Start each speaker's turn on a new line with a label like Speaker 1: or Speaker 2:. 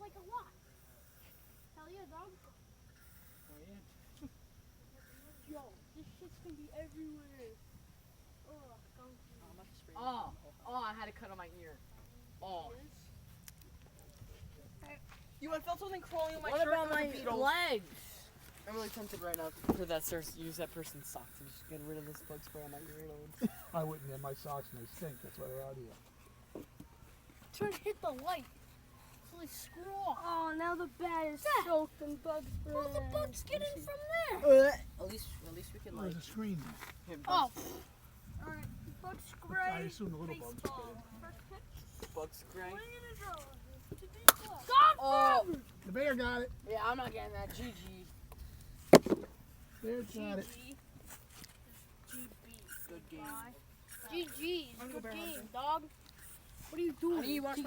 Speaker 1: like a lot. Hell yeah, dog.
Speaker 2: Oh yeah.
Speaker 1: Yo, this shit's gonna be everywhere. Oh, gunky.
Speaker 2: I had a cut on my ear. Oh. You I felt something crawling on my shirt.
Speaker 3: What about my legs?
Speaker 2: I'm really tempted right now for that use that person's socks and just get rid of this bug spray on my earlobes.
Speaker 4: I wouldn't have my socks and they stink. That's why they're out here.
Speaker 1: Trying to hit the light. Holy screw. Oh, now the bat is soaked in bug spray. How's the bugs get in from there?
Speaker 2: At least we can
Speaker 4: There's a screen there.
Speaker 1: Oh. Alright, bug spray.
Speaker 4: I assume the little bugs.
Speaker 2: bug spray.
Speaker 1: Oh!
Speaker 4: The bear got it.
Speaker 2: Yeah, I'm not getting that. GG.
Speaker 4: Bear got it.
Speaker 2: Good game.
Speaker 1: GG. Good game, dog. What are you doing?
Speaker 2: I need to watch